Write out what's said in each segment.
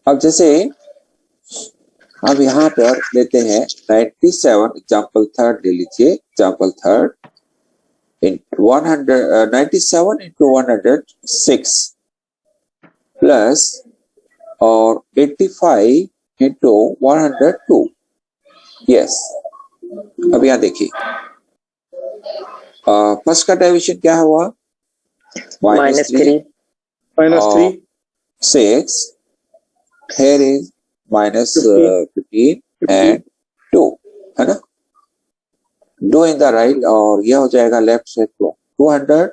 अब जैसे अब यहाँ पर लेते हैं 97, एग्जाम्पल थर्ड ले लीजिए, एग्जाम्पल थर्ड 97 into 106 प्लस और 85 into 102। यस, अब यहाँ देखिए फर्स्ट का डेविएशन क्या हुआ, -3 6, here is -15 and 2, है ना, 2 in the right और यह हो जाएगा लेफ्ट से 200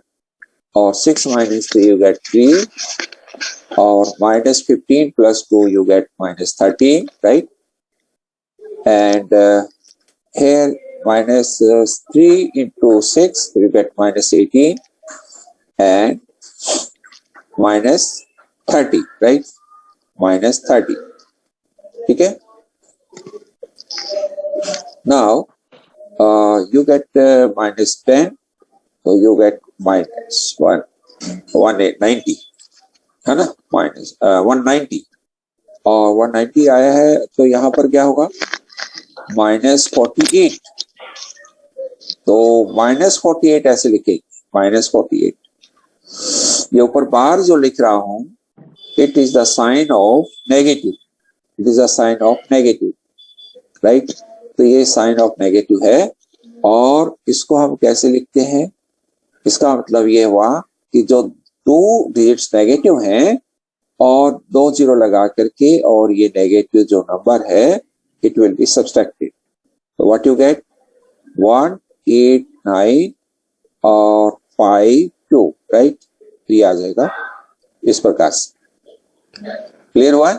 और 6 - 3 you get 3 और -15 + 2 you get -13, right? And here -3 into 6 you get -18 and -30, right? -30, ठीक है। Now you get -10, so you get -190, है ना, -190 और 190 आया है, तो यहाँ पर क्या होगा -48, तो -48 ऐसे लिखेंगे, -48। ये ऊपर बाहर जो लिख रहा हूं it is the sign of negative, it is the sign of negative, right. तो ये साइन ऑफ नेगेटिव है और इसको हम कैसे लिखते हैं, इसका मतलब ये हुआ कि जो 2 डिजिट्स नेगेटिव हैं और 2 0 लगा करके और ये नेगेटिव जो नंबर है इट विल बी सब्सट्रैक्टेड, तो व्हाट यू गेट 1 8 9 और 5 2, राइट। तो ये आ जाएगा इस प्रकार से, क्लियर हुआ?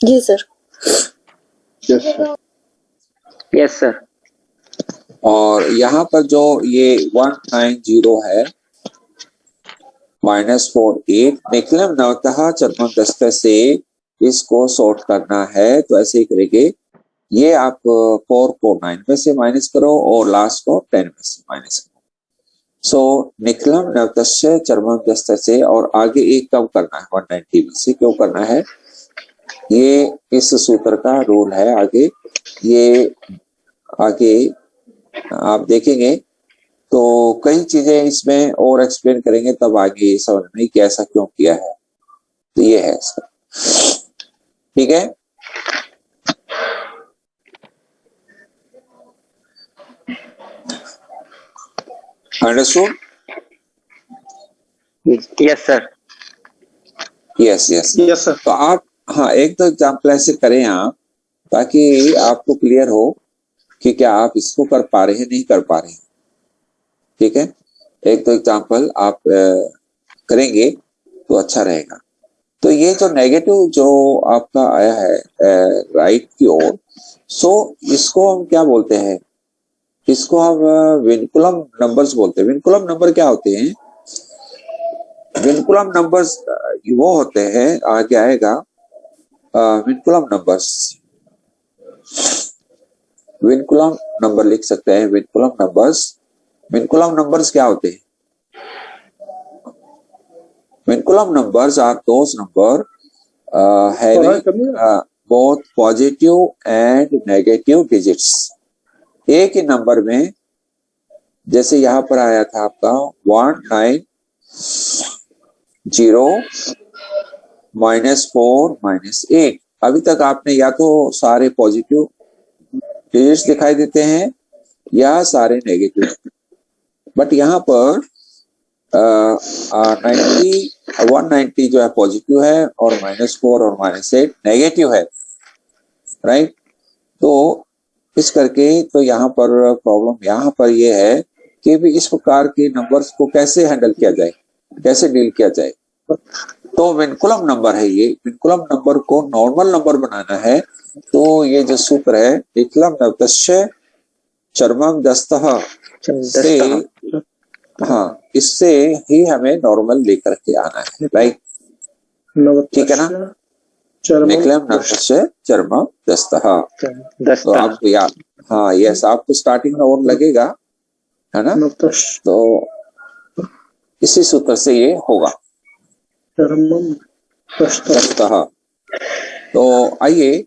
जी सर। Yes sir. और यहाँ पर जो ये 190 है -48 निकलम नवतः चरमम दस्ते से इसको सॉर्ट करना है, तो ऐसे ही करेंगे, ये आप 4 को 9 में से माइनस करो और लास्ट को 10 में से माइनस करो। सो निकलम नवतस्य चरमम दस्ते से, और आगे एक कम करना है 190 में से, क्यों करना है, ये इस सूत्र का रूल है। आगे ये आगे आप देखेंगे तो कई चीजें इसमें और एक्सप्लेन करेंगे, तब आगे समझ में कि ऐसा क्यों किया है। तो ये है इसका, ठीक है। Understood? Yes sir. Yes yes yes sir. तो आप हाँ एक तो एग्जाम्पल ऐसे करें आप, ताकि आपको क्लियर हो कि क्या आप इसको कर पा रहे हैं, नहीं कर पा रहे हैं, ठीक है। एक तो एग्जाम्पल आप करेंगे तो अच्छा रहेगा। तो ये जो नेगेटिव जो आपका आया है राइट की ओर, सो इसको हम क्या बोलते हैं, इसको हम विनकुलम नंबर्स बोलते हैं। विनकुलम नंबर क्या होते हैं, विनकुलम नंबर्स वो होते हैं, आगे आएगा विनकुलम नंबर्स, विनकुलम नंबर लिख सकते हैं, विनकुलम नंबर्स। विनकुलम नंबर्स क्या होते हैं, vinculum numbers are those number having both positive and negative digits. एक ही नंबर में, जैसे यहां पर आया था आपका 190 -4 -8, अभी तक आपने या तो सारे पॉजिटिव डिजिट्स दिखाई देते हैं या सारे नेगेटिव, बट यहाँ पर 190 जो है पॉजिटिव है और -4 और -8 नेगेटिव है, राइट। तो इस करके तो यहाँ पर प्रॉब्लम यहाँ पर ये है कि भी इस प्रकार के नंबर्स को कैसे हैंडल किया जाए, कैसे डील किया जाए। तो विनकुलम नंबर है ये, विनकुलम नंबर को नॉर्मल नंबर बनाना है, तो ये जो सूत्र है निकलम नवतस्य चरमम दस्तः से, हाँ इससे ही हमें नॉर्मल लेकर के आना है, राइट, ठीक है ना। निकलम नवतस्य चरमम दस्तः, तो आप यार हाँ यस, आपको स्टार्टिंग में और लगेगा, है ना, तो इसी सूत्र से ये होगा, धर्मम स्वस्थः। तो आइए,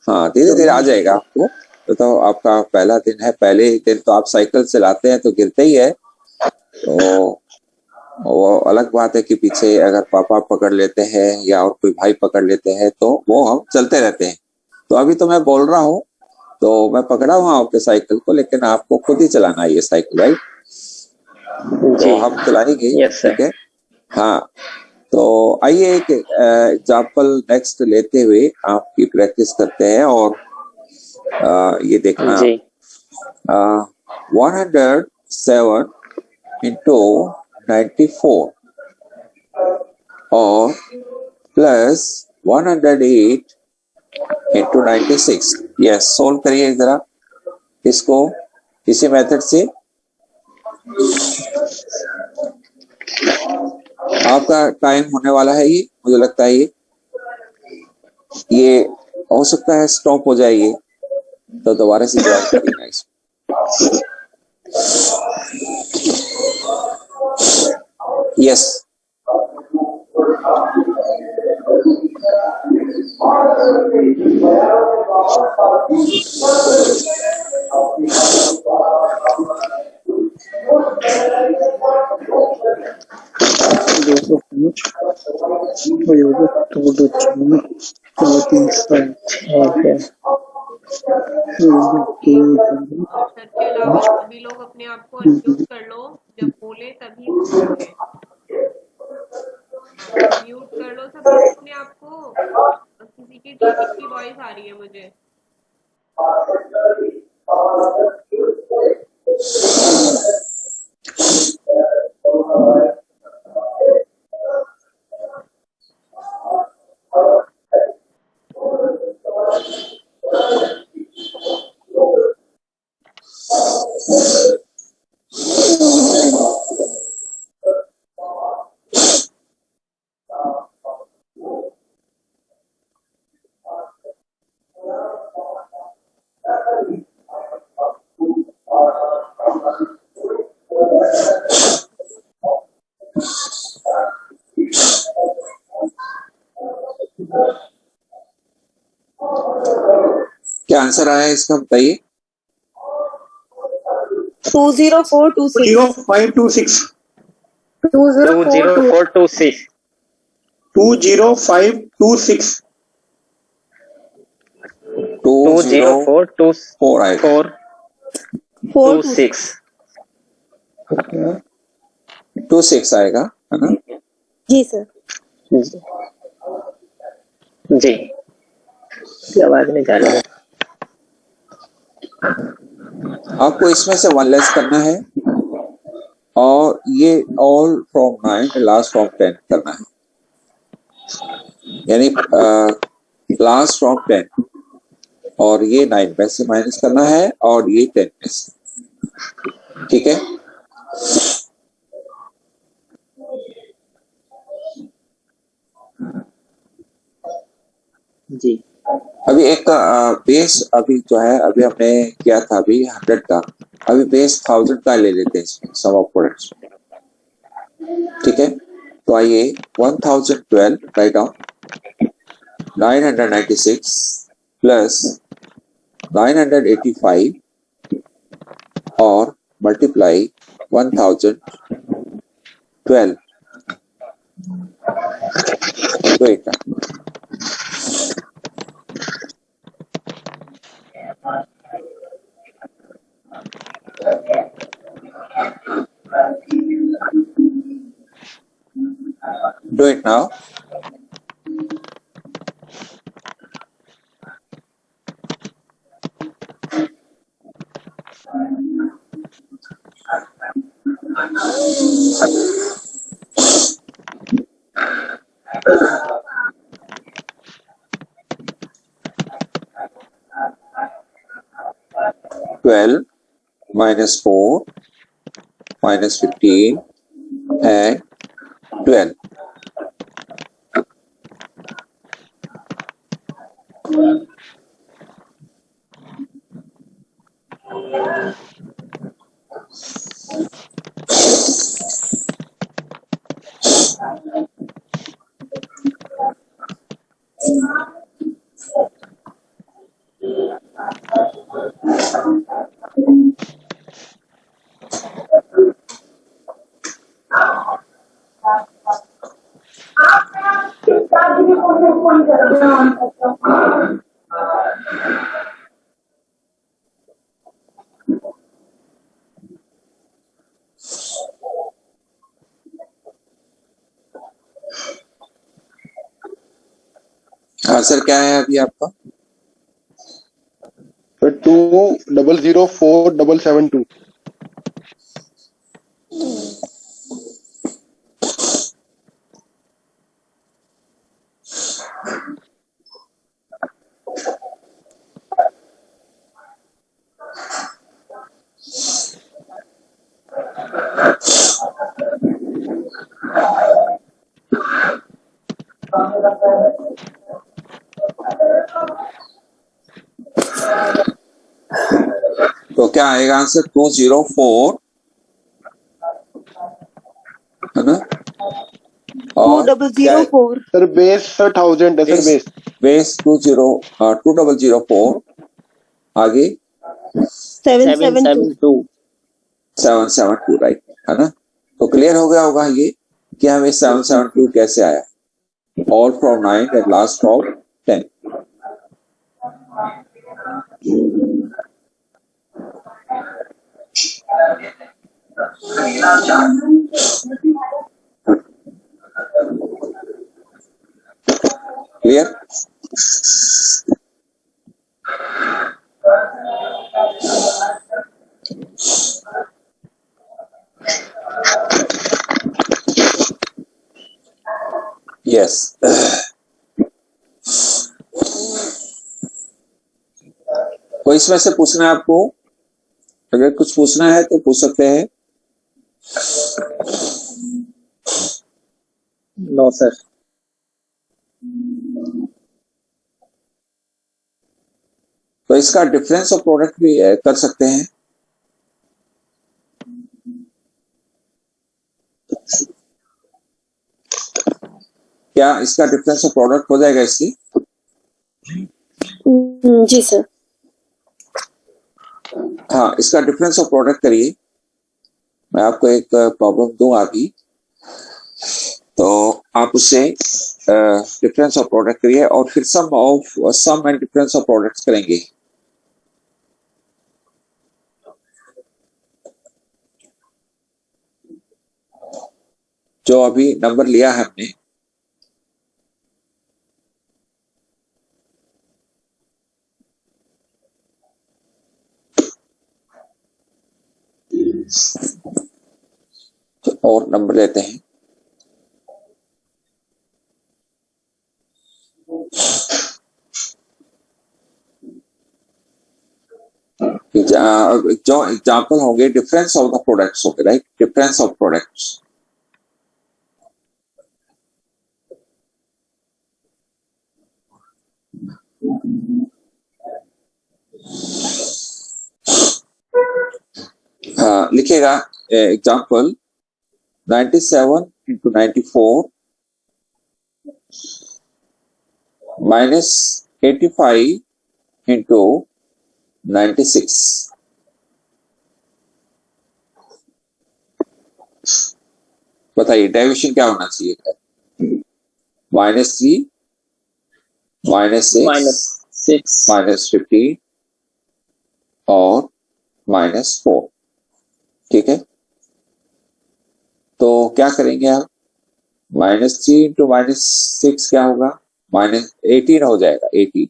हाँ धीरे धीरे आ जाएगा आपको। तो आपका पहला दिन है, पहले ही दिन तो आप साइकिल चलाते हैं तो गिरते ही है, तो वो अलग बात है कि पीछे अगर पापा पकड़ लेते हैं या और कोई भाई पकड़ लेते हैं तो वो हम चलते रहते हैं। तो अभी तो मैं बोल रहा हूँ, तो मैं पकड़ा हुआ आपके साइकिल को, लेकिन आपको खुद ही चलाना है ये साइकिल, राइट? तो हम चलाएंगे, ठीक है। हाँ, तो आइए एक एग्जाम्पल नेक्स्ट लेते हुए आपकी प्रैक्टिस करते हैं। और ये देखना, 107 इंटू 94 और प्लस 108 इंटू 96। यस, सोल्व करिए जरा इसको इसी मेथड से। आपका टाइम होने वाला है, ये मुझे लगता है ये हो सकता है स्टॉप हो जाए ये, तो दोबारा से ज्वाइन करिएगा इसको। यस, अभी लोग अपने आप को अनम्यूट कर लो, जब बोले तभी बोलोगे। म्यूट कर लो सब अपने आप को। किसी की टीचिंग की वॉइस आ रही है मुझे। क्या आंसर आया है इसका, बताइए। 20526 20526 20526 204 आएगा, 426 26 आएगा, है ना? जी सर। जी, आवाज नहीं जा रही है। आपको इसमें से 1 लेस करना है और ये ऑल फ्रॉम 9 लास्ट फ्रॉम 10 करना है, यानी लास्ट फ्रॉम 10 और ये 9 में से माइनस करना है और ये 10 में से, ठीक है। जी, अभी एक बेस अभी जो है, अभी हमने किया था अभी 100 का, अभी बेस 1000 का ले लेते हैं इसमें सम ऑफ प्रोडक्ट्स, ठीक है। तो आइए 1012 राइट डाउन, 996 प्लस 985 और multiply 1012। Wait, do it now. -12 -4 -15 and 12. Answer क्या है अभी आपका? 2004772। तो क्या आएगा आंसर? 204 है ना? और 2004 सर बेस सर 1000 है सर बेस। बेस 2004 आगे 772 772 राइट है ना? तो क्लियर हो गया होगा ये कि हमें 772 कैसे आया। All from 9 at last from 10। Clear? Yes. तो इसमें से पूछना है आपको? अगर कुछ पूछना है तो पूछ सकते हैं। No sir. तो इसका डिफरेंस ऑफ प्रोडक्ट भी कर सकते हैं। क्या इसका डिफरेंस ऑफ प्रोडक्ट हो जाएगा इससे? जी सर। हाँ, इसका डिफरेंस ऑफ प्रोडक्ट करिए। मैं आपको एक प्रॉब्लम दूंगा अभी, तो आप उससे डिफरेंस ऑफ प्रोडक्ट करिए और फिर सम एंड डिफरेंस ऑफ प्रोडक्ट्स करेंगे। जो अभी नंबर लिया है हमने, और नंबर लेते हैं। जो एग्जाम्पल होंगे डिफरेंस ऑफ द प्रोडक्ट्स होंगे, राइट? Difference of products. लिखेगा एग्जाम्पल 97 into 94 minus 85 into 96। बताइए डेविएशन क्या होना चाहिए? -3, -6, -15 और -4। ठीक है, तो क्या करेंगे आप? -3 into -6 क्या होगा? -18 हो जाएगा, 18।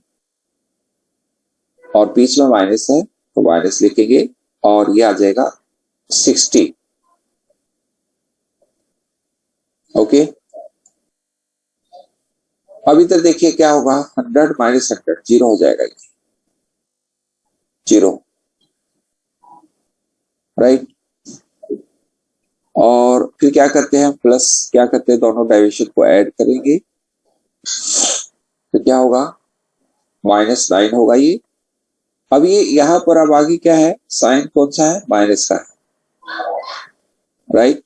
और बीच में माइनस है तो माइनस लिखेंगे और ये आ जाएगा 60। ओके, अब इधर देखिए क्या होगा? 100 माइनस 100 जीरो हो जाएगा, जीरो, राइट? और फिर क्या करते हैं? प्लस क्या करते हैं? दोनों डेविएशन को ऐड करेंगे तो क्या होगा? -9 होगा ये। अब ये यहां पर अब आगे क्या है? साइन कौन सा है? माइनस का है, राइट?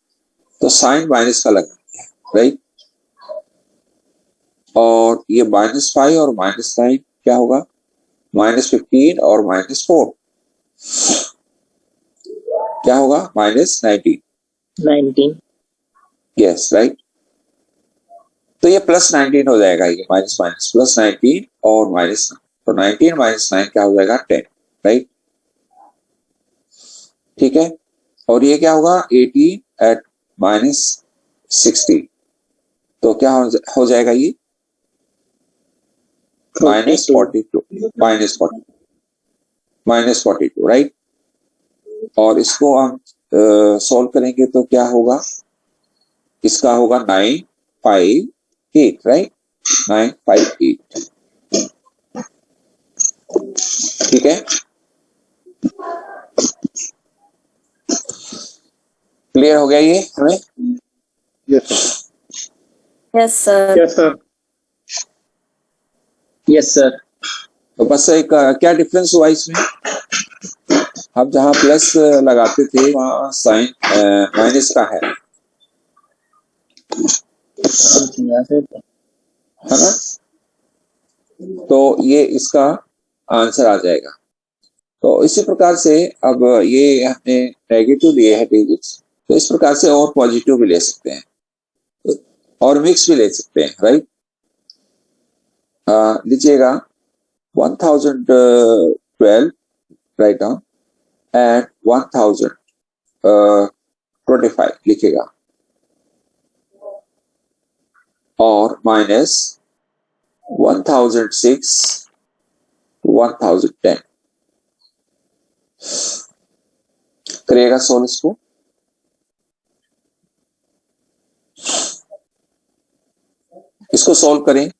तो साइन माइनस का लगा, राइट? और ये -5 और -9 क्या होगा? -15 और -4 क्या होगा? -19। 19। Yes, right? तो ये +19 हो जाएगा, ये माइनस माइनस +19 और माइनस, तो 19 माइनस 9 क्या हो जाएगा 10, राइट। ठीक है, और ये क्या होगा 18 एट -60, तो क्या हो जाएगा ये -42, राइट। और इसको हम सॉल्व करेंगे तो क्या होगा, इसका होगा 958, राइट, 958। ठीक है, क्लियर हो गया ये हमें? Yes sir. Yes sir. Yes sir. Yes sir. तो बस एक क्या डिफरेंस हुआ इसमें, हम जहां प्लस लगाते थे वहां साइन माइनस का है ना, तो ये इसका आंसर आ जाएगा। तो इसी प्रकार से अब ये हमने नेगेटिव लिए है डिजिट्स, तो इस प्रकार से और पॉजिटिव भी ले सकते हैं और मिक्स भी ले सकते हैं, राइट। लीजिएगा 1012 राइट डाउन एंड 1025 लिखेगा, और माइनस 1006 1010 करिएगा सोल्व इसको। इसको सॉल्व करें,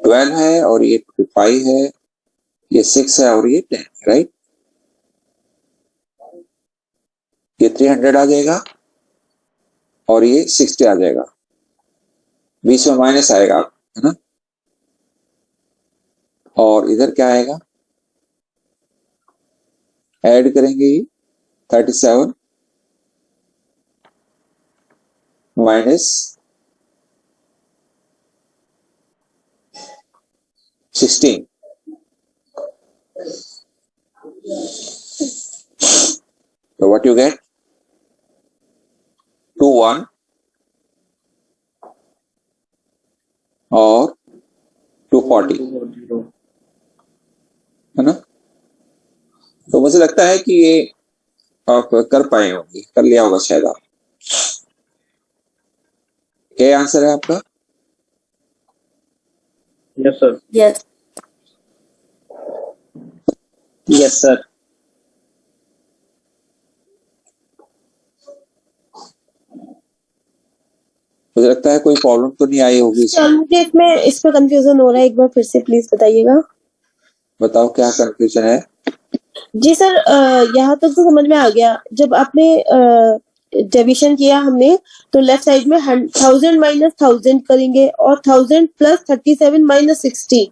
ट्वेल्व है और ये 25 है, ये 6 है और ये 10, राइट। ये 300 आ जाएगा और ये 60 आ जाएगा, बीच में माइनस आएगा, है ना। और इधर क्या आएगा, ऐड करेंगे ये 37 minus 16, so what you get 21 और 240, है ना। तो मुझे लगता है कि ये आप कर पाए होंगे, कर लिया होगा शायद आप। क्या आंसर है आपका? Yes sir. Yes. Yes sir. मुझे लगता है कोई प्रॉब्लम तो नहीं आई होगी सर इसमें। मुझे इस पर कंफ्यूजन हो रहा है, एक बार फिर से प्लीज बताइएगा। बताओ क्या कंफ्यूजन है। जी सर, यहाँ तक तो समझ में आ गया। जब आपने डिविजन किया हमने, तो लेफ्ट साइड में 1000 माइनस 1000 करेंगे और 1000 प्लस 37 माइनस 60।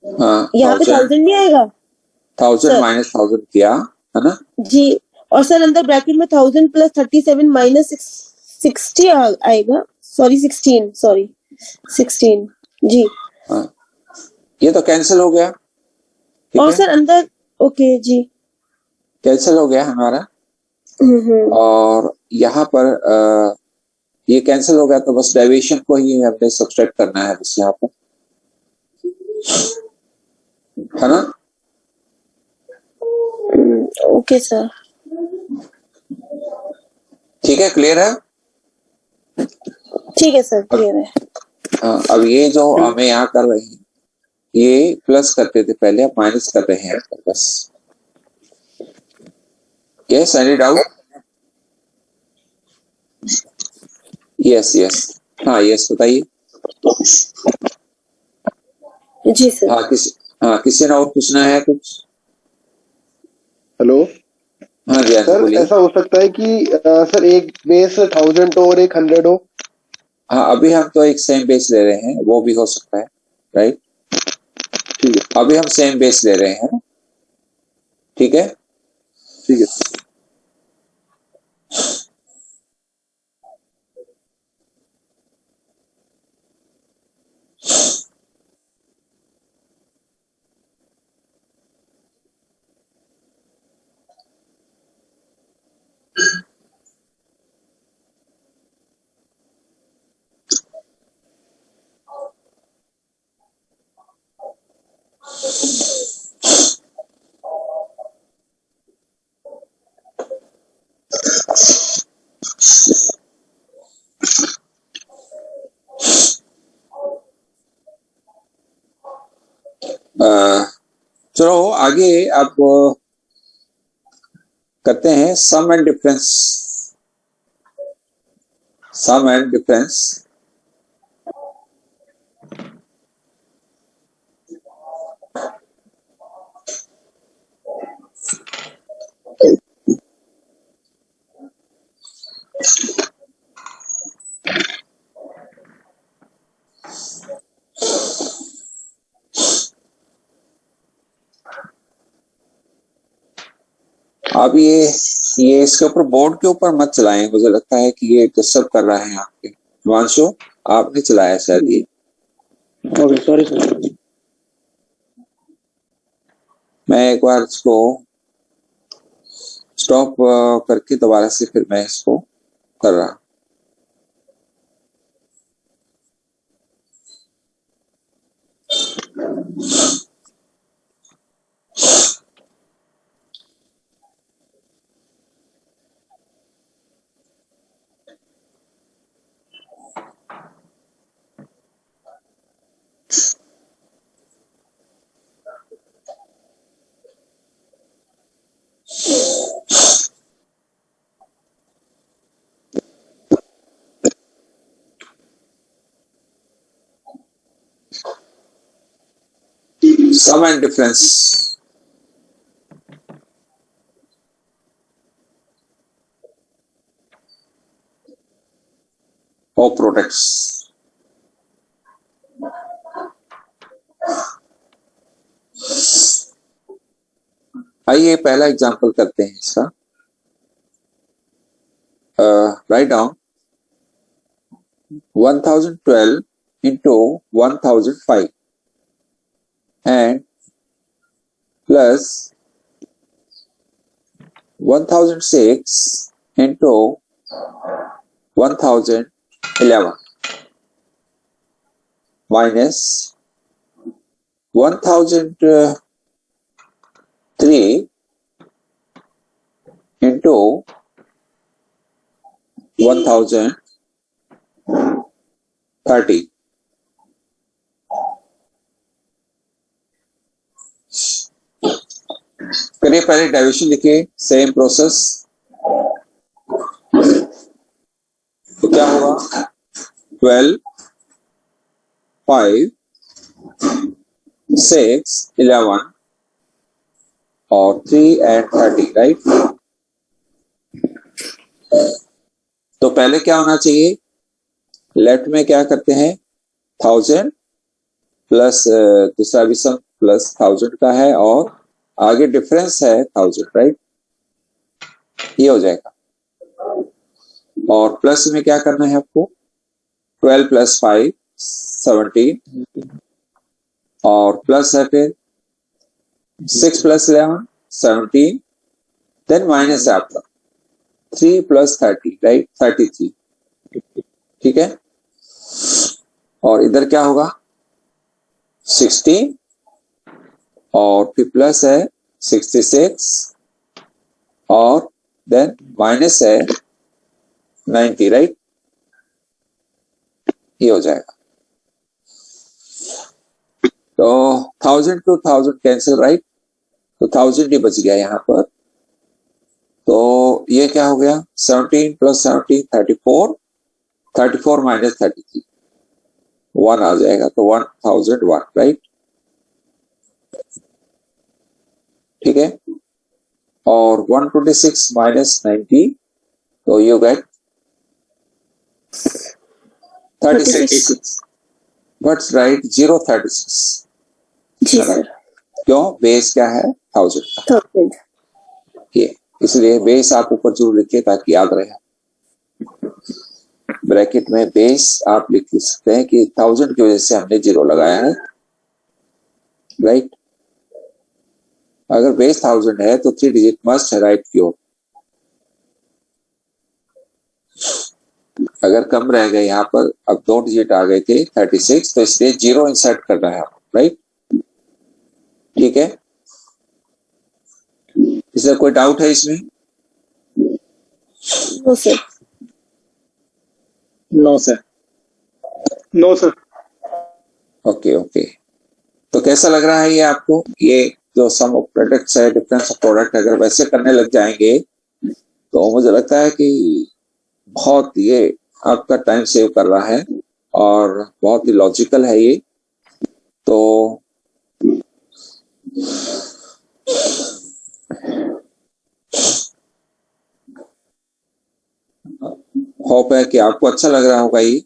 हाँ, यहाँ पे 1000 नहीं आएगा 1000 सर? माइनस 1000 किया, है ना। जी, और सर अंदर ब्रैकेट में 1000 प्लस 37 माइनस 60 आएगा। सॉरी 16 जी। हाँ, ये तो कैंसिल हो गया, ठीक और है, सर अंदर ओके जी। कैंसिल हो गया हमारा। और यहाँ पर ये कैंसिल हो गया, तो बस डेविएशन को ही हमने सब्सट्रैक्ट करना है बस यहाँ पर, है ना। Okay sir. ठीक है, क्लियर है। ठीक है सर, क्लियर है। हाँ, अब ये जो हमें यहाँ कर रहे हैं, ये प्लस करते थे पहले, अब माइनस कर रहे हैं बस। Yes, any doubt? Yes yes, हाँ यस बताइए। जी सर। हाँ किसी ने और पूछना है कुछ? हेलो हाँ जी, हाँ जी, सर, बोलिए। ऐसा हो सकता है कि सर एक बेस 1000 हो और एक 100 हो। हाँ, अभी हम तो एक सेम बेस ले रहे हैं, वो भी हो सकता है, राइट। ठीक है, अभी हम सेम बेस ले रहे हैं, ठीक है। ठीक है। चलो आगे अब करते हैं sum and difference. Sum and difference. अब ये इसके ऊपर बोर्ड के ऊपर मत चलाएं, मुझे लगता है कि ये डिस्टर्ब कर रहा है आपके। हिमांशु आपने चलाया शायद ये। Okay sorry sir. मैं एक बार इसको स्टॉप करके दोबारा से फिर मैं इसको कर रहा। Sum and difference. Of products. आइए पहला एग्जांपल करते हैं इसका। Write down 1012 into 1005 and plus 1006 into 1011 minus 1003 into 1030. करिए पहले डाइविजन लिखिए, सेम प्रोसेस। तो क्या होगा 12, 5, 6, 11 और 3 and 30, राइट। तो पहले क्या होना चाहिए, लेफ्ट में क्या करते हैं 1000 प्लस दूसरा भी सम प्लस 1000 का है और आगे डिफरेंस है 1000, राइट। ये हो जाएगा। और प्लस में क्या करना है आपको 12 प्लस 5 17 और प्लस है फिर 6 प्लस 11 17, देन माइनस है आपका 3 प्लस 30, राइट 33, ठीक है। और इधर क्या होगा 16 और फिर प्लस है 66 और देन माइनस है 90, राइट। ये हो जाएगा। तो 1000 to 1000 कैंसिल, राइट। तो 1000 ही बच गया यहाँ पर। तो ये क्या हो गया 17 प्लस 17 34, 34 माइनस 33 1 आ जाएगा, तो 1001, राइट, ठीक है। और 126 माइनस 90, तो यू गेट 36, व्हाट्स राइट 036। जी सर। क्यों, बेस क्या है 1000 का, ये इसलिए बेस आप ऊपर जरूर लिखिए ताकि याद रहे। ब्रैकेट में बेस आप लिख सकते हैं कि 1000 की वजह से हमने 0 लगाया है, राइट। अगर बेस 1000 है तो 3 डिजिट मस्ट है राइट की ओर। अगर कम रह गए यहाँ पर, अब 2 डिजिट आ गए थे 36, तो इसलिए 0 इंसर्ट करना है, राइट, ठीक है। इसमें कोई डाउट है इसमें? No sir. No sir. No sir. Okay okay. तो कैसा लग रहा है ये आपको? ये जो सम ऑफ प्रोडक्ट्स है, डिफरेंस ऑफ प्रोडक्ट, अगर वैसे करने लग जाएंगे तो मुझे लगता है कि बहुत ये आपका टाइम सेव कर रहा है और बहुत ही लॉजिकल है ये। तो होप है कि आपको अच्छा लग रहा होगा ये।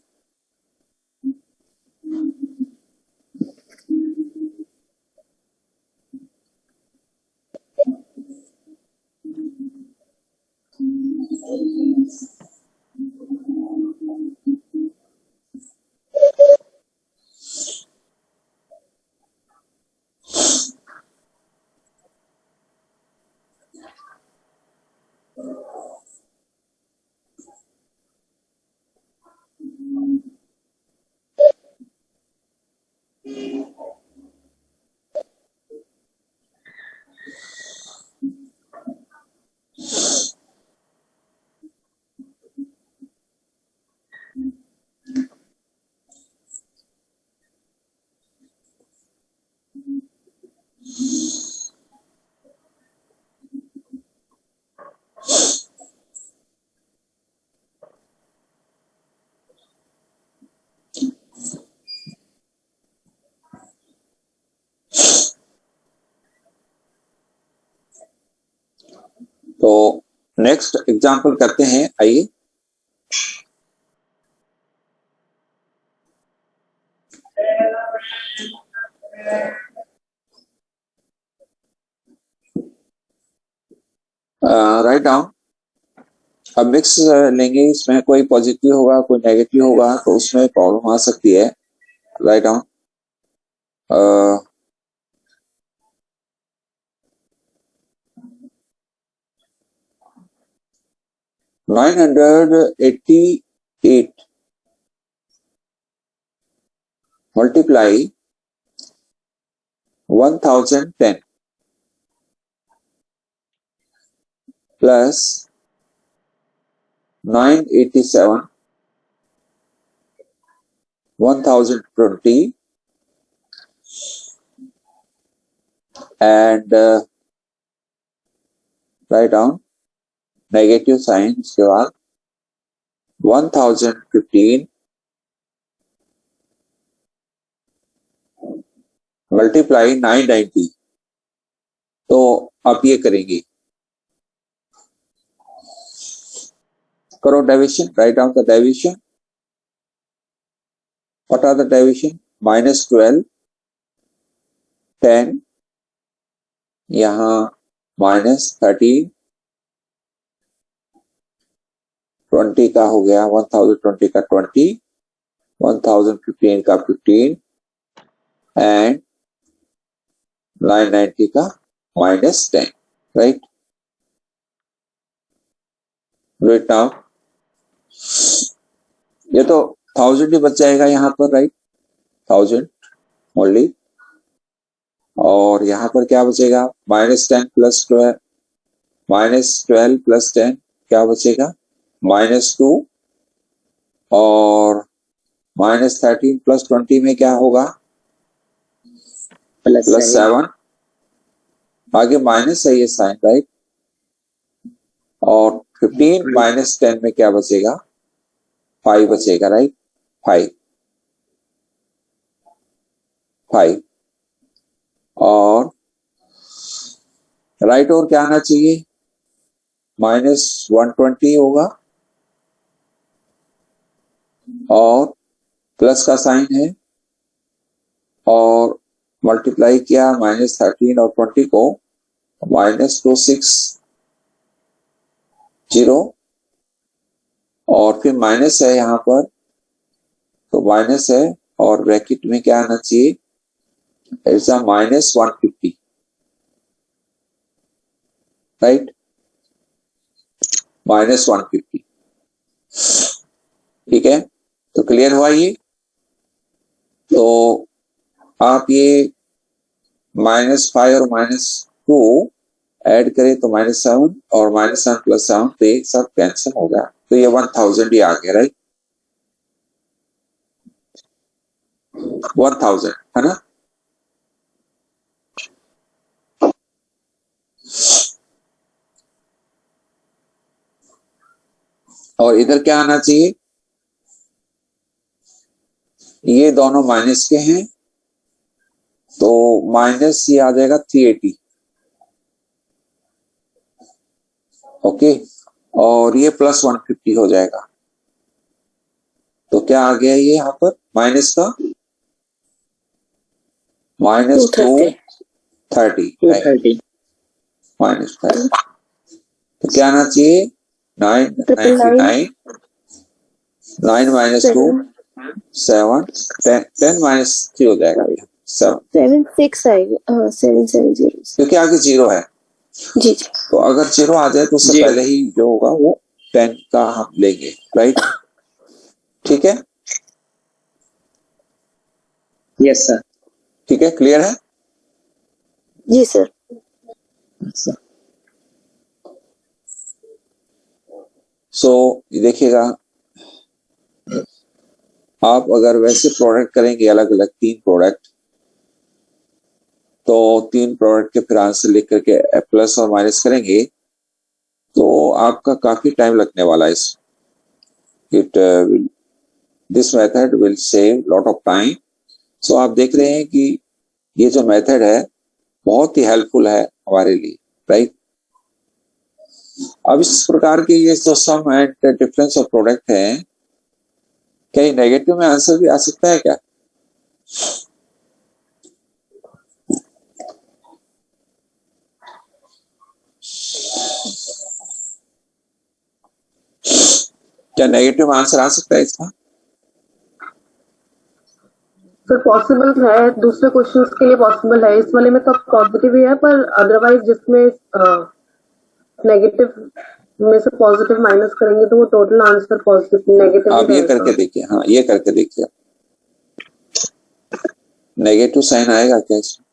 तो नेक्स्ट एग्जांपल करते हैं, आइए। Write down. अब मिक्स लेंगे, इसमें कोई पॉजिटिव होगा कोई नेगेटिव होगा तो उसमें प्रॉब्लम आ सकती है। Write down. 988 multiply 1010 plus 987 1020 and write down negative sign, उसके बाद 1015 मल्टीप्लाई 990। तो आप ये करेंगे, करो deviation, write down the deviation. What are the deviation? -12, 10, यहां -13, 20 का हो गया 1020 का 20, 1015 का 15 एंड 990 का -10, राइट। राइट नाउ ये तो 1000 ही बच जाएगा यहाँ पर, राइट, 1000 ओनली। और यहाँ पर क्या बचेगा? -10 प्लस 12, -12 प्लस 10 क्या बचेगा? -2 और -13 प्लस 20 में क्या होगा? +7। आगे माइनस है ये साइन, राइट। और 15 -10 में क्या बचेगा? 5 बचेगा, राइट, 5 और राइट और क्या आना चाहिए? -120 होगा और प्लस का साइन है और मल्टीप्लाई किया -13 और 20 को, -260 और फिर माइनस है यहाँ पर, तो माइनस है और ब्रैकेट में क्या आना चाहिए? It's a -150, right, -150। ठीक है, तो क्लियर हुआ ये। तो आप ये -5 और -2 ऐड करें तो -7 और -7 प्लस 7 तो एक साथ कैंसिल हो गया, तो ये 1000 ही आ गया, राइट, 1000 है ना। और इधर क्या आना चाहिए, ये दोनों माइनस के हैं तो माइनस ये आ जाएगा 380, ओके, और ये प्लस 150 हो जाएगा। तो क्या आ गया ये यहाँ पर माइनस का माइनस 230, माइनस 30। तो क्या आना चाहिए 999, 9 माइनस 2 7, 10 माइनस 3 हो जाएगा ये 7, 76 आएगा, 770 क्योंकि आगे 0 है। जी जी। तो अगर 0 आ जाए तो उससे पहले ही जो होगा वो 10 का हम लेंगे, राइट? ठीक है, यस सर। ठीक है, क्लियर है? जी सर। सो देखिएगा, आप अगर वैसे प्रोडक्ट करेंगे अलग अलग 3 प्रोडक्ट, तो 3 प्रोडक्ट के फिर आंसर लिख करके प्लस और माइनस करेंगे तो आपका काफी टाइम लगने वाला है। This method will save lot of time. So आप देख रहे हैं कि ये जो मेथड है बहुत ही हेल्पफुल है हमारे लिए, राइट? अब इस प्रकार के ये जो सम एंड डिफरेंस ऑफ प्रोडक्ट है, क्या ये नेगेटिव में आंसर भी आ सकता है क्या? क्या नेगेटिव आंसर आ सकता है इसका? सर पॉसिबल है, दूसरे क्वेश्चंस के लिए पॉसिबल है, इस वाले में तो पॉजिटिव ही है, पर अदरवाइज जिसमें नेगेटिव में से पॉजिटिव माइनस करेंगे तो वो टोटल आंसर पॉजिटिव नेगेटिव आप ये करके देखिए, हाँ ये करके देखिए, नेगेटिव साइन आएगा क्या इसमें?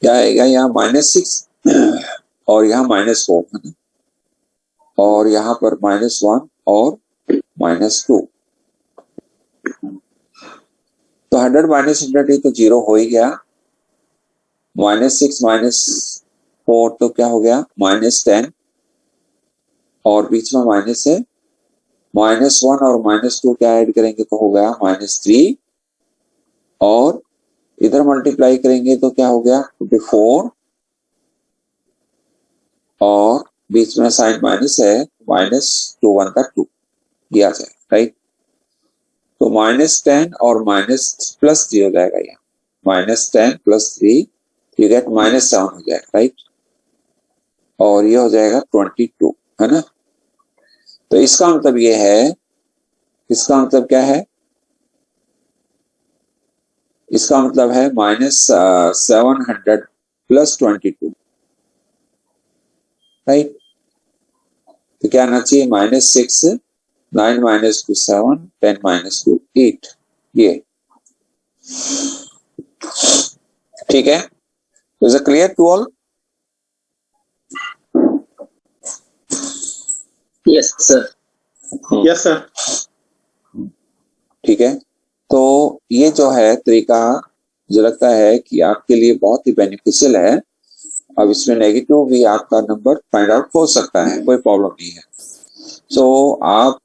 क्या आएगा? यहाँ -6 और यहाँ -4 है ना, और यहाँ पर -1 और -2, तो 100 माइनस 100 ये तो 0 हो ही गया। -6 -4 तो क्या हो गया -10, और बीच में माइनस है, -1 और -2 क्या ऐड करेंगे तो हो गया -3, और इधर मल्टीप्लाई करेंगे तो क्या हो गया 4, और बीच में साइन माइनस है, -2 1 का 2 दिया जाए, राइट? तो -10 और +3 हो जाएगा, यहाँ -10 +3 यू गेट -7 हो जाएगा, राइट? और ये हो जाएगा 22, है ना? तो इसका मतलब ये है, इसका मतलब क्या है? इसका मतलब है -700 + 22, राइट? तो क्या आना चाहिए -6, 9 - 2 7, 10 - 2 8, ये ठीक है? Is it clear to all? Yes sir. Yes sir. ठीक है, तो ये जो है तरीका मुझे लगता है कि आपके लिए बहुत ही बेनिफिशियल है। अब इसमें नेगेटिव भी आपका नंबर फाइंड आउट हो सकता है, कोई प्रॉब्लम नहीं है। सो आप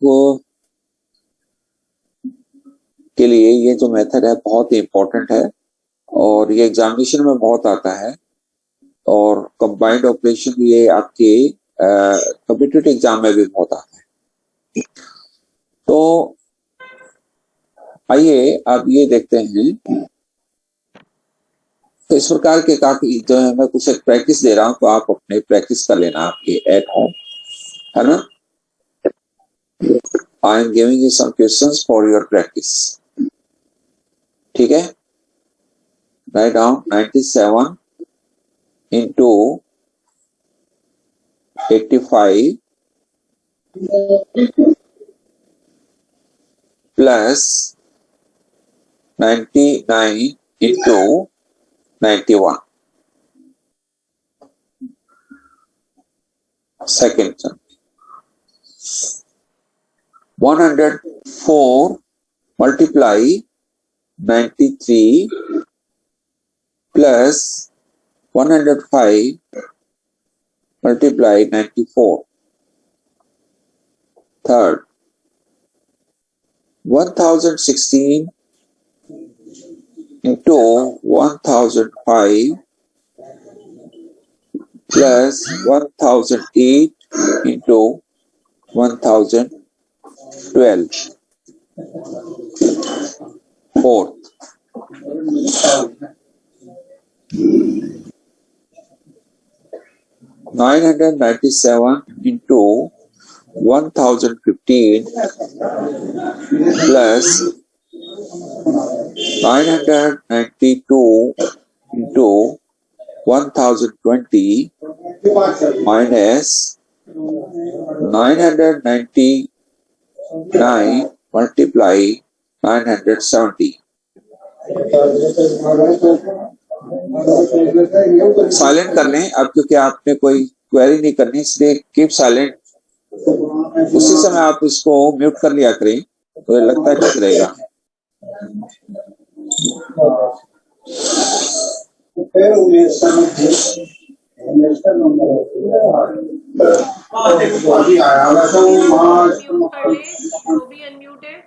के लिए ये जो मेथड है बहुत ही इंपॉर्टेंट है, और ये एग्जामिनेशन में बहुत आता है, और कंबाइंड ऑपरेशन ये आपके कॉम्पिटिटिव एग्जाम में भी बहुत आता है। तो आइए अब ये देखते हैं, तो इस प्रकार के काफी जो है, मैं कुछ एक प्रैक्टिस दे रहा हूं, तो आप अपने प्रैक्टिस कर लेना आपके एट होम, है ना? I am giving you some questions for your practice, ठीक है? Write down 97 into 85 plus 99 into 91. Second term. 104 multiply 93 plus 105 multiply 94. Third, 1016 into 1005 plus 1008 into 1012. Fourth, 997 into 1015 plus 992 into 1020 minus 999 multiply 970. Silent कर लें अब, क्योंकि आपने कोई क्वेरी नहीं करनी, इसलिए कीप साइलेंट। उसी समय आप इसको म्यूट कर लिया करें तो ये लगता है ठीक रहेगा। म्यूट कर ले, जो भी अनम्यूट है।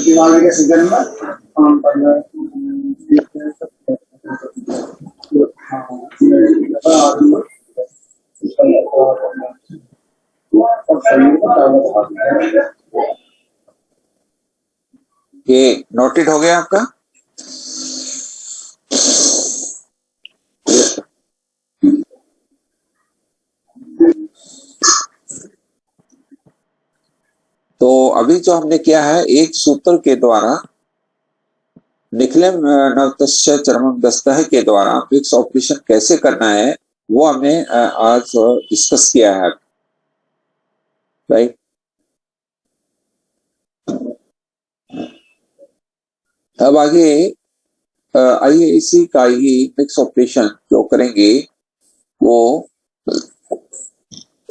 दिवाली के सीजन में काम करना ये नोटेड हो गया आपका? तो अभी जो हमने किया है, एक सूत्र के द्वारा निखिलम नवतस्य चरमम दस्तः के द्वारा फिक्स ऑपरेशन कैसे करना है वो हमने आज डिस्कस किया है, राइट। अब आगे आइए इसी का ही फिक्स ऑपरेशन जो करेंगे वो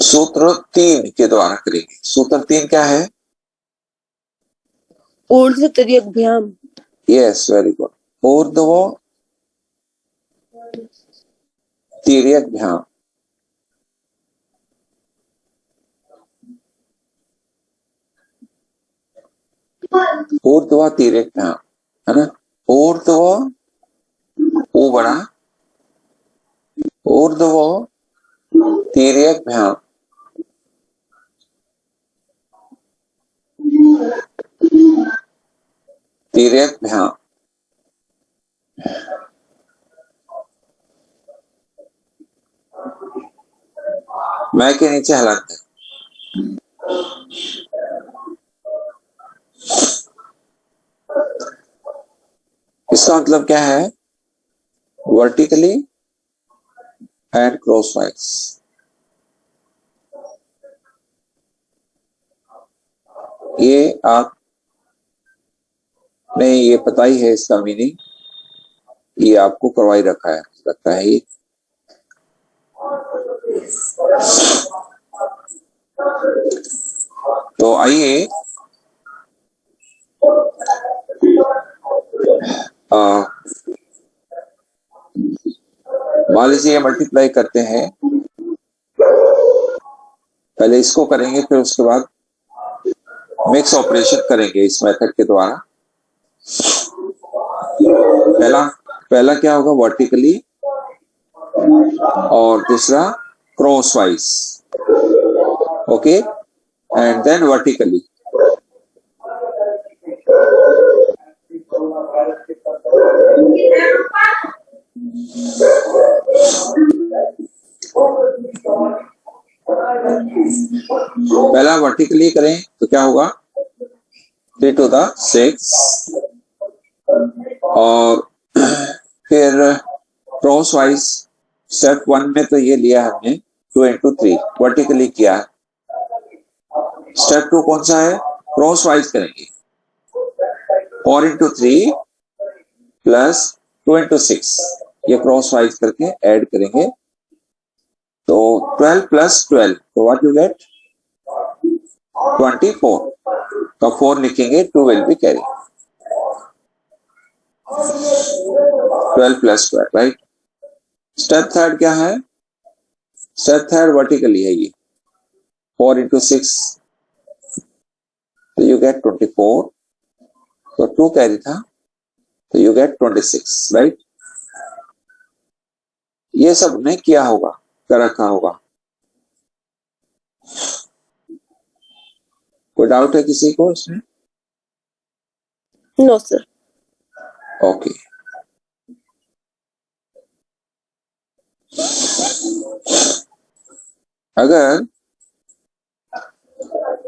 सूत्र 3 के द्वारा करेंगे। सूत्र 3 क्या है? ऊर्ध्व तिर्यकभ्याम। Yes, very good. ऊर्ध्व तिर्यकभ्याम। ऊर्ध्व तिर्यकभ्याम है ना। ऊर्ध्व ओ बड़ा, ऊर्ध्व तिर्यकभ्याम तिर्यकभ्याम मैं के नीचे हलाते हैं। इसका मतलब क्या है? Vertically and crosswise. ये आप ने ये पता ही है इसका मीनिंग, ये आपको करवाई रखा है लगता है ये। तो आइए मान लीजिए मल्टीप्लाई करते हैं, पहले इसको करेंगे फिर उसके बाद मिक्स ऑपरेशन करेंगे इस मेथड के द्वारा। पहला क्या होगा? वर्टिकली और दूसरा crosswise, okay, and then vertically. पहला वर्टिकली करें तो क्या होगा? 3 to the 6 और फिर क्रॉस वाइज स्टेप 1 में तो ये लिया हमने 2 into 3 वर्टिकली किया। स्टेप 2 कौन सा है? क्रॉस वाइज करेंगे। 4 into 3 प्लस 2 into 6 ये क्रॉस वाइज करके ऐड करेंगे तो 12 plus 12 तो व्हाट यू गेट 24 तो 4 लिखेंगे 2 will be carry 12 plus 12 right. Step third क्या है? स्टेप थर्ड वर्टिकली है ये 4 into 6 तो यू गेट 24 तो 2 कैरी था तो यू गेट 26 राइट। ये सब ने किया होगा, कर रखा होगा। कोई डाउट है किसी को इसमें? No sir. ओके अगर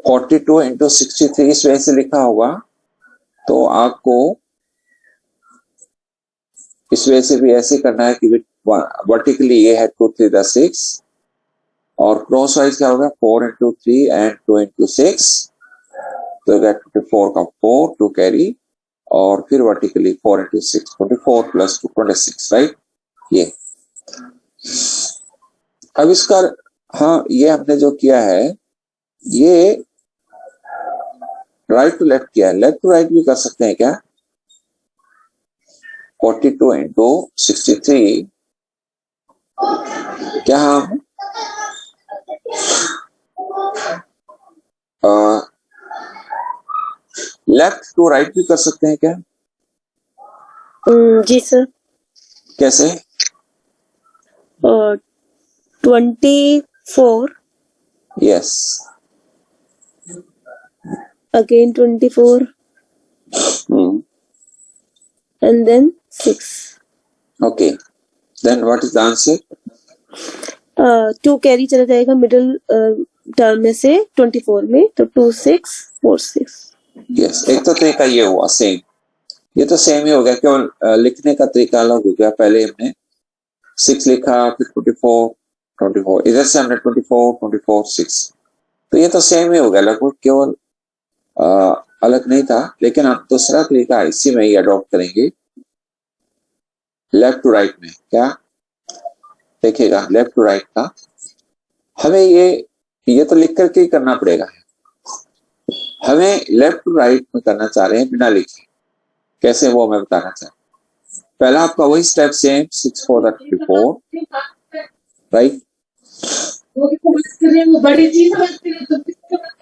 42 into 63 इस वजह से लिखा होगा तो आपको इस वजह से भी ऐसे करना है कि वर्टिकली ये है 2 3 the 6 और क्रॉस वाइज क्या होगा 4 into 3 and 2 into 6 तो 24 का 4 2 कैरी और फिर वर्टिकली 4 into 6 24 plus 2 26 राइट। ये अब इसका हाँ ये हमने जो किया है ये राइट टू लेफ्ट किया है, लेफ्ट टू राइट भी कर सकते हैं क्या? 42 into 63 क्या हम लेफ्ट टू राइट भी कर सकते हैं क्या? जी सर। कैसे? 24 yes again 24 and then 6 okay then what is the answer? 2 carry चला जाएगा मिडिल टर्म में से 24 में तो 2 6 4 6। यस एक तो तरीका ये हुआ सेम, ये तो सेम ही हो गया, केवल लिखने का तरीका अलग हो गया। पहले हमने 6 लिखा फिर 24 इधर से हमने 24 6 तो ये तो सेम ही हो गया लगभग, केवल अलग नहीं था। लेकिन आप दूसरा तरीका इसी में ही अडॉप्ट करेंगे लेफ्ट टू राइट में। क्या देखिएगा लेफ्ट टू राइट का हमें ये तो लिख करके ही करना पड़ेगा। हमें लेफ्ट टू राइट में करना चाह रहे हैं बिना लिखे, कैसे वो मैं बताना चाहता हूं। पहला आपका वही स्टेप सेम 6 4 24 राइट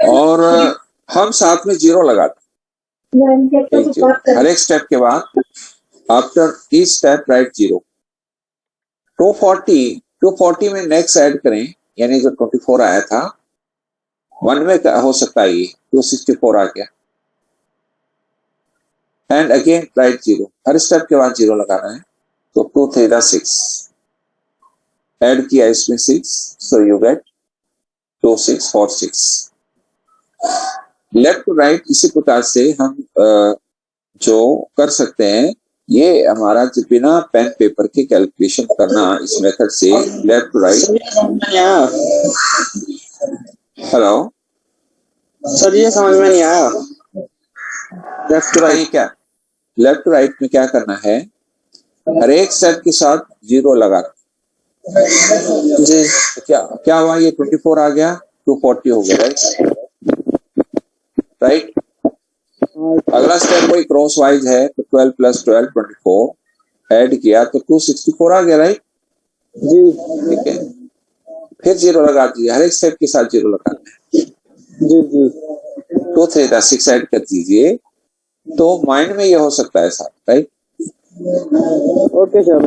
और हम साथ में 0 लगाते हर एक स्टेप के बाद। After each step right 0। 240 में नेक्स्ट ऐड करें यानी जो 24 आया था 1 में हो सकता है ये 264 आ गया and again right 0 her step के बाद 0 लगाना है तो 2 3 the 6 ऐड किया इसमें 6 so you get 2 6 4 6। Left to right इसी प्रकार से हम जो कर सकते हैं ये हमारा जो बिना पेन पेपर के कैलकुलेशन करना इस मेथड से left to right. Hello sir ये समझ में नहीं आया। लेफ्ट टू राइट क्या? लेफ्ट टू राइट में क्या करना है हर एक स्टेप के साथ 0 लगाना जी। क्या हुआ ये 24 आ गया 240 हो गया राइट। अगला स्टेप कोई क्रॉस वाइज है तो 12 plus 12 24 ऐड किया तो 264 आ गया राइट जी। ठीक है फिर 0 लगा दीजिए, हर एक स्टेप के साथ 0 लगाना है जी जी। 2 3 the 6 ऐड कर दीजिए तो माइंड में ये हो सकता है साथ राइट। ओके सर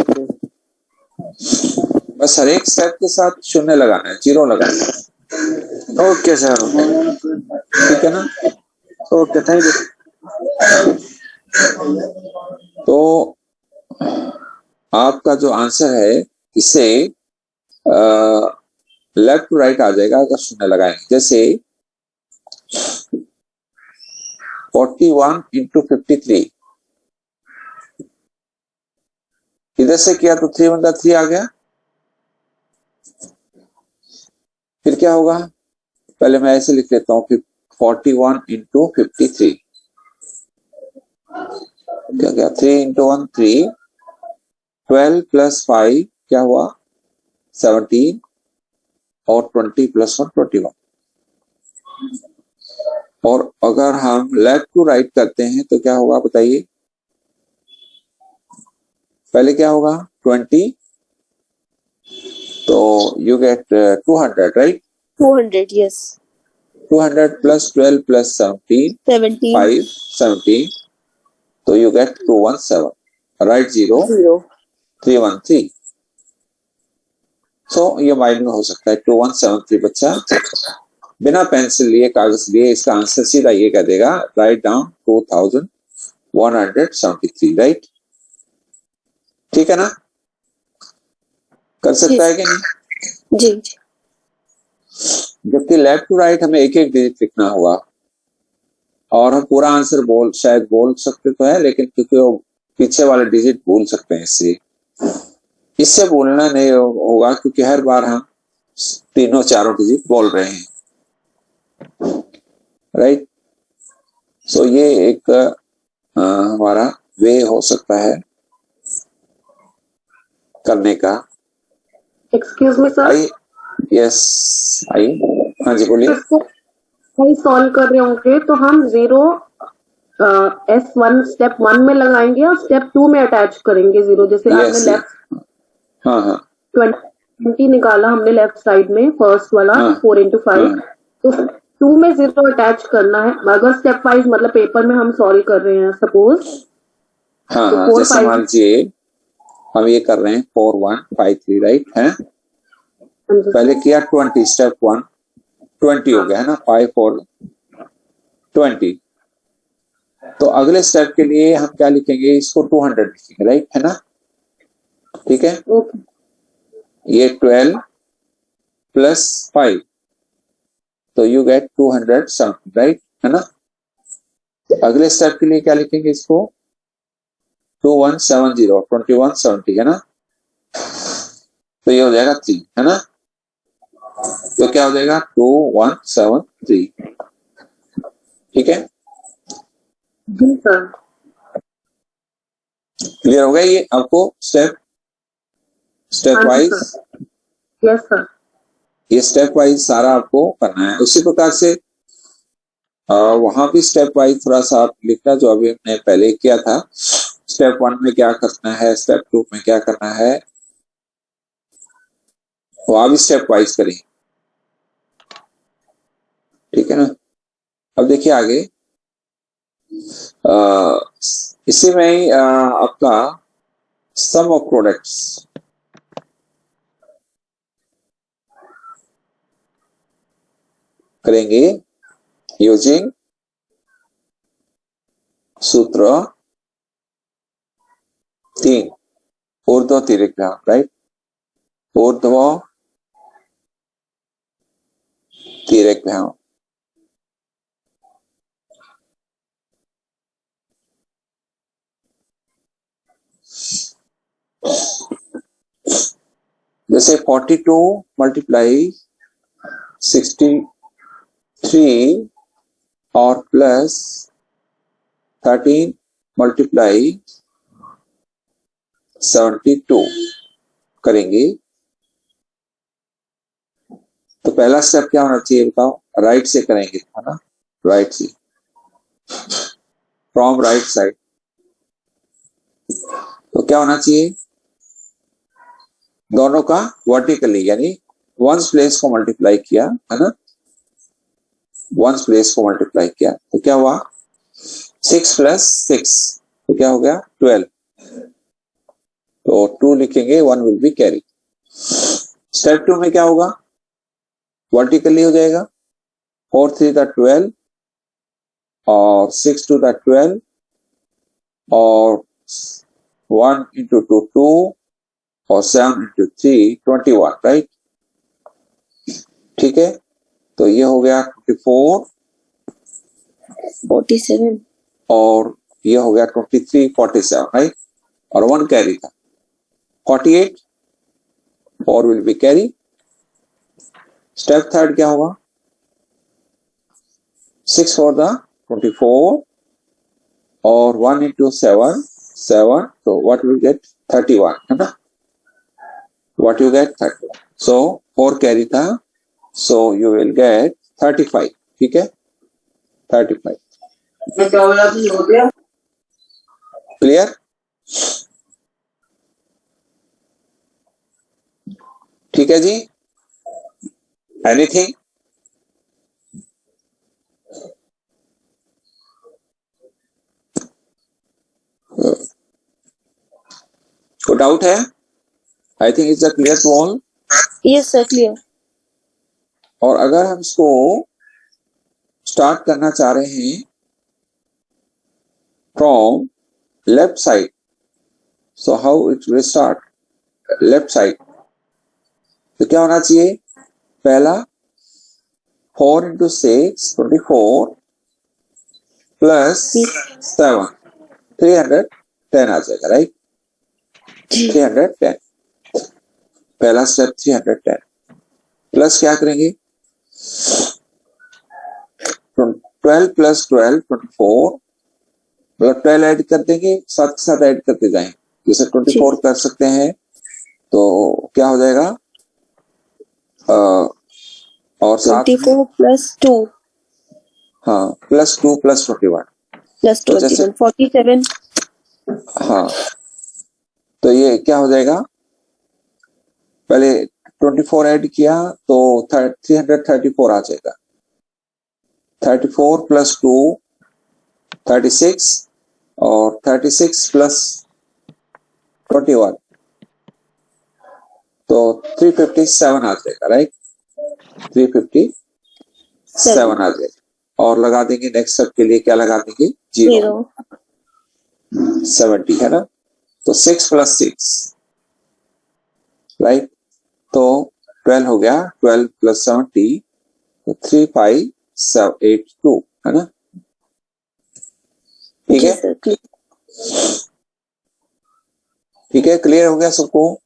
बस हर एक स्टेप के साथ 0 लगाना है 0 लगाना है। ओके सर ठीक है ना? Okay thank you. तो आपका जो आंसर है इसे लेफ्ट टू राइट आ जाएगा अगर 0 लगाएंगे। जैसे 41 into 53 इधर से किया तो 3 1 3 आ गया फिर क्या होगा, पहले मैं ऐसे लिख लेता हूँ, 41 इंटू 53, क्या क्या 3 इंटू 1 3, 12 प्लस 5 क्या हुआ 17, और 20 प्लस 1 21। और अगर हम लेफ्ट टू राइट करते हैं तो क्या होगा बताइए, पहले क्या होगा 20, तो you gate 200 right, 200, yes. 200 plus 12 plus 17 17 5 17, तो यू गेट 217 राइट, 0 0. 313। सो ये माइंड में हो सकता है 2173। बच्चा बिना पेंसिल लिए कागज लिए इसका आंसर सीधा ये कह देगा, राइट डाउन 2173, राइट। ठीक है ना, कर सकता है कि नहीं? जी जी. जबकि लेफ्ट टू राइट हमें एक एक डिजिट लिखना होगा, और हम पूरा आंसर शायद बोल सकते तो है, लेकिन क्योंकि वो पीछे वाले डिजिट भूल सकते हैं, इससे बोलना नहीं होगा, क्योंकि हर बार हम तीनों चारों डिजिट बोल रहे हैं, राइट। सो ये एक हमारा वे हो सकता है करने का। एक्सक्यूज मी सर, यस आइए, हाँ जी बोलिए। कहीं सॉल्व कर रहे होंगे तो हम 0 S1 स्टेप 1 में लगाएंगे और स्टेप 2 में अटैच करेंगे 0, जैसे आपने Yes, लेफ्ट हाँ 20 निकाला हमने लेफ्ट साइड में, फर्स्ट वाला 4 into 5, तो 2 में 0 अटैच करना है। अगर स्टेप वाइज मतलब पेपर में हम सॉल्व कर रहे हैं सपोज, हाँ, जैसे मान लीजिए हम ये कर रहे हैं 4 1 5 3, राइट है। पहले किया 20, स्टेप 1 20 हो गया है ना, 5 4 20। तो अगले स्टेप के लिए हम क्या लिखेंगे, इसको 200 लिखेंगे, राइट है ना, ठीक है। ये 12 प्लस 5, तो यू गेट 200 समथिंग, राइट है ना। अगले स्टेप के लिए क्या लिखेंगे, इसको 2170 2170 है ना, तो ये हो जाएगा 3 है ना, तो क्या हो जाएगा 2173, ठीक है। क्लियर हो गया ये आपको स्टेप वाइज? Yes sir. ये स्टेप वाइज सारा आपको करना है। उसी प्रकार से वहां भी स्टेप वाइज थोड़ा सा आप लिखना, जो अभी हमने पहले किया था। स्टेप 1 में क्या करना है, स्टेप 2 में क्या करना है, वहां भी स्टेप वाइज करें, ठीक है ना। अब देखिए आगे, इसी में ही आपका सम ऑफ प्रोडक्ट्स करेंगे यूजिंग सूत्र 3 ऊर्ध्व तिर्यक विहार, राइट, ऊर्ध्व तिर्यक विहार। जैसे 42 मल्टीप्लाई 63 और प्लस 13 मल्टीप्लाई 72 करेंगे, तो पहला स्टेप क्या होना चाहिए बताओ, राइट से करेंगे है ना, राइट से, फ्रॉम राइट साइड। तो क्या होना चाहिए, दोनों का वर्टिकली, यानी वंस प्लेस को मल्टीप्लाई किया है ना, वंस प्लेस को मल्टीप्लाई किया, तो क्या हुआ 6 प्लस 6, तो क्या हो गया 12, तो 2 लिखेंगे, 1 विल बी कैरी। स्टेप 2 में क्या होगा, वर्टिकली हो जाएगा, 4 3 द 12 और 6 2 द 12 और 1 into 2 2 और 7 into 3 21, राइट, ठीक है। तो ये हो गया 24 47 और ये हो गया 23 47, राइट, और 1 कैरी था 48, 4 will be carry. Step third क्या होगा? 6 for the 24 और 1 into 7, so what we get? 31 है ना? What you get? 31. So 4 carry था, so you will get 35. ठीक है, 35. क्लियर? ठीक है जी, एनीथिंग? कोई डाउट है? I think it's a clear to all. Yes sir, clear. और अगर हम इसको स्टार्ट करना चाह रहे हैं from left side, so how it will start? Left side तो क्या होना चाहिए? पहला 4 into 6, 24 प्लस 7, 310 आ जाएगा, राइट? 310. पहला स्टेप 310 प्लस क्या करेंगे? 12 प्लस 12, 24, मतलब 12 ऐड कर देंगे, साथ के साथ ऐड करते जाएं. जैसे 24 कर सकते हैं तो क्या हो जाएगा? और साथ 24 प्लस 2, हाँ, प्लस 2 प्लस 21 प्लस 21, 47. हाँ, तो ये क्या हो जाएगा? पहले 24 ऐड किया तो 334 आ जाएगा. 34 प्लस 2 36 और 36 प्लस 21 तो 357 आ जाएगा, राइट? 357 आ जाएगा. और लगा देंगे नेक्स्ट स्टेप के लिए, क्या लगा देंगे? 0. 70 है ना? तो 6 प्लस 6, राइट? तो 12 हो गया. 12 प्लस 70 तो 3582 है ना? ठीक है, ठीक है, क्लियर हो गया सबको?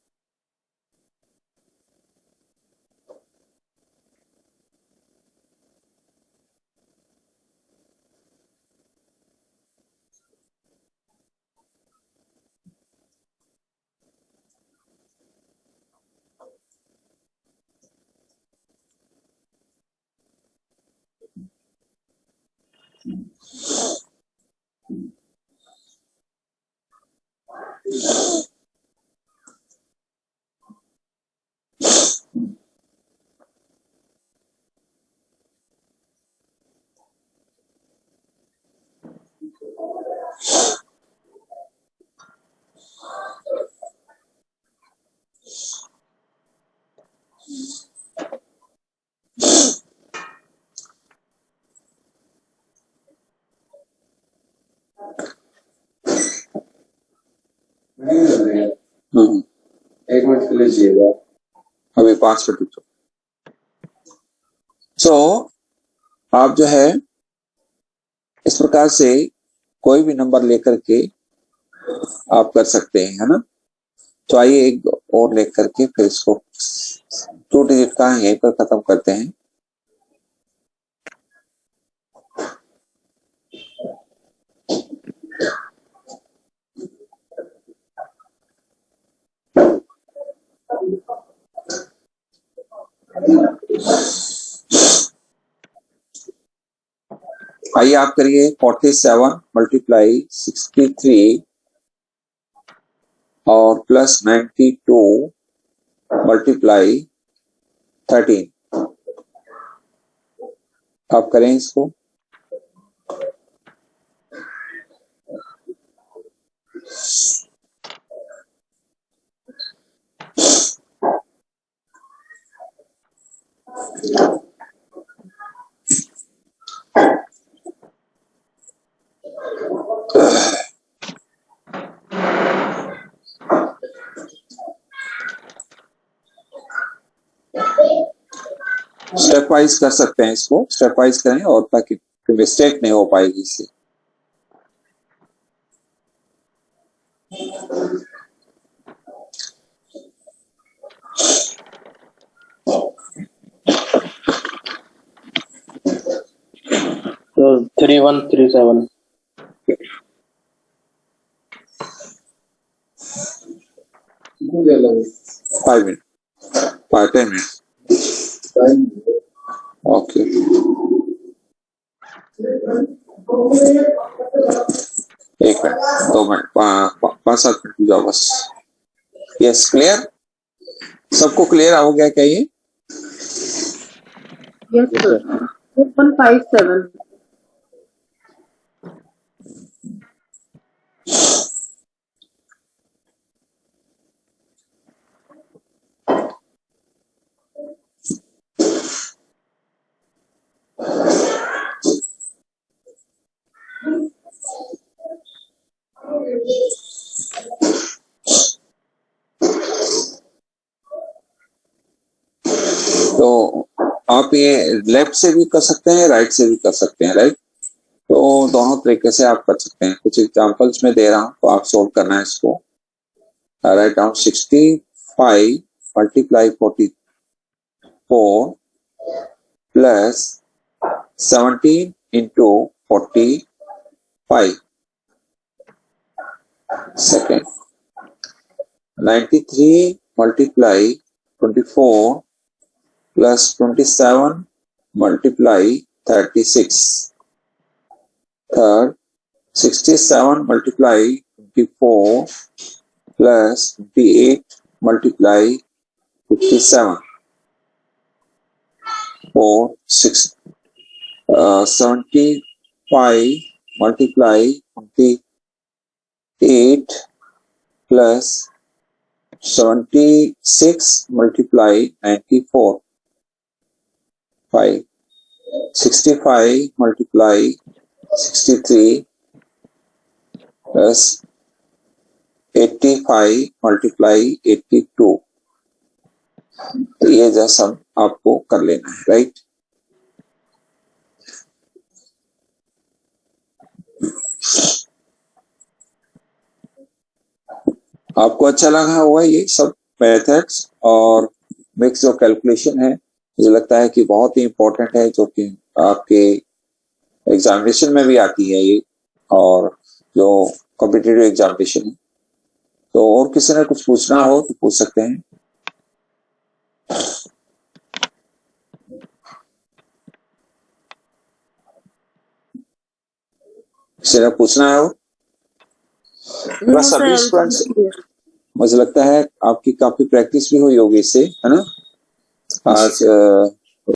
एक मिनट के लिए चाहिएगा. अभी 5 मिनट. सो आप जो है इस प्रकार से कोई भी नंबर लेकर के आप कर सकते हैं, है ना? तो आइए एक और लेकर के फिर इसको 2 डिजिट का यहीं पर खत्म करते हैं. आइए आप करिए 47 मल्टीप्लाई 63 और प्लस 92 मल्टीप्लाई 13. आप करें इसको. स्टेप वाइज कर सकते हैं इसको, स्टेप वाइज करें और ताकि मिस्टेक नहीं हो पाएगी इससे. 3137. 5 minutes, 10 minutes. Okay. एक मिनट, 2 मिनट, 5-7 मिनट जाओ बस। Yes, clear? सबको क्लियर हो गया क्या ये? Yes sir 157. तो आप ये लेफ्ट से भी कर सकते हैं, राइट से भी कर सकते हैं, राइट? तो दोनों तरीके से आप कर सकते हैं। कुछ एग्जांपल्स में दे रहा हूं तो आप सोल्व करना है इसको। Write down 65 multiply 44 plus 17 into 45 second. 93 multiply 24 plus 27 multiply 36. Third, 67 multiply 24 plus 28 multiply 57. Four, 75 multiply 28 plus 76 multiply 94. 5. 65 multiply 63 plus 85 multiply 82. तो ये जैसा आपको कर लेना है, राइट? आपको अच्छा लगा होगा ये सब मेथड्स और मिक्स जो कैलकुलेशन है, मुझे लगता है कि बहुत ही इम्पोर्टेंट है, जो कि आपके एग्जामिनेशन में भी आती है ये, और जो कॉम्पिटिटिव एग्जामिनेशन है। तो और किसी ने कुछ पूछना हो तो पूछ सकते हैं। किसी ने पूछना है हो? बस सभी स्टूडेंट्स, मुझे लगता है आपकी काफी प्रैक्टिस भी हुई होगी इससे, है ना? आज